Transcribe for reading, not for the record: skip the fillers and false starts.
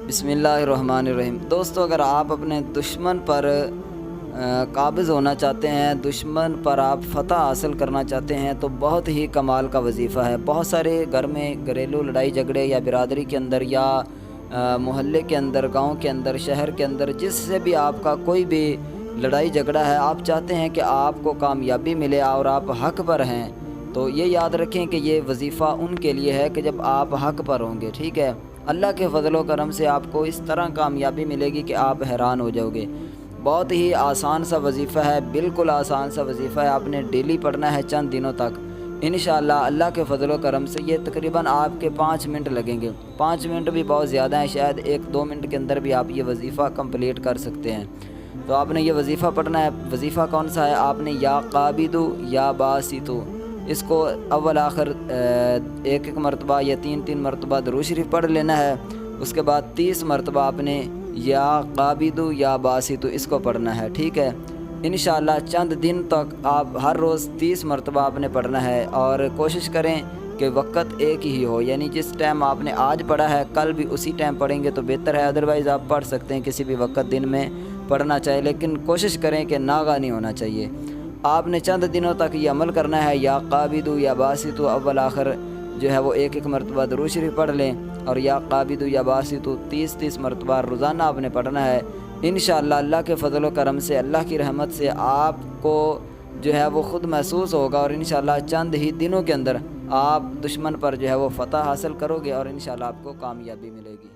بسم اللہ الرحمن الرحیم۔ دوستو، اگر آپ اپنے دشمن پر قابض ہونا چاہتے ہیں، دشمن پر آپ فتح حاصل کرنا چاہتے ہیں تو بہت ہی کمال کا وظیفہ ہے۔ بہت سارے گھر میں گھریلو لڑائی جھگڑے یا برادری کے اندر یا محلے کے اندر، گاؤں کے اندر، شہر کے اندر، جس سے بھی آپ کا کوئی بھی لڑائی جھگڑا ہے، آپ چاہتے ہیں کہ آپ کو کامیابی ملے اور آپ حق پر ہیں، تو یہ یاد رکھیں کہ یہ وظیفہ ان کے لیے ہے کہ جب آپ حق پر ہوں گے، ٹھیک ہے۔ اللہ کے فضل و کرم سے آپ کو اس طرح کامیابی ملے گی کہ آپ حیران ہو جاؤ گے۔ بہت ہی آسان سا وظیفہ ہے، بالکل آسان سا وظیفہ ہے۔ آپ نے ڈیلی پڑھنا ہے چند دنوں تک، انشاءاللہ اللہ کے فضل و کرم سے یہ تقریباً آپ کے 5 منٹ لگیں گے۔ 5 منٹ بھی بہت زیادہ ہیں، شاید 1-2 منٹ کے اندر بھی آپ یہ وظیفہ کمپلیٹ کر سکتے ہیں۔ تو آپ نے یہ وظیفہ پڑھنا ہے۔ وظیفہ کون سا ہے؟ آپ نے یا قابض یا باسط، اس کو اول آخر 1 مرتبہ یا 3 مرتبہ درود شریف پڑھ لینا ہے۔ اس کے بعد 30 مرتبہ آپ نے یا قابض یا باسط اس کو پڑھنا ہے، ٹھیک ہے۔ انشاءاللہ چند دن تک آپ ہر روز 30 مرتبہ آپ نے پڑھنا ہے، اور کوشش کریں کہ وقت ایک ہی ہو، یعنی جس ٹائم آپ نے آج پڑھا ہے کل بھی اسی ٹائم پڑھیں گے تو بہتر ہے۔ ادروائز آپ پڑھ سکتے ہیں کسی بھی وقت دن میں پڑھنا چاہیے، لیکن کوشش کریں کہ ناغہ نہیں ہونا چاہیے۔ آپ نے چند دنوں تک یہ عمل کرنا ہے، یا قابض یا باسط اول آخر جو ہے وہ 1 مرتبہ درود شریف پڑھ لیں، اور یا قابض یا باسط 30 مرتبہ روزانہ آپ نے پڑھنا ہے۔ انشاءاللہ اللہ کے فضل و کرم سے، اللہ کی رحمت سے آپ کو جو ہے وہ خود محسوس ہوگا، اور انشاءاللہ چند ہی دنوں کے اندر آپ دشمن پر جو ہے وہ فتح حاصل کرو گے، اور انشاءاللہ آپ کو کامیابی ملے گی۔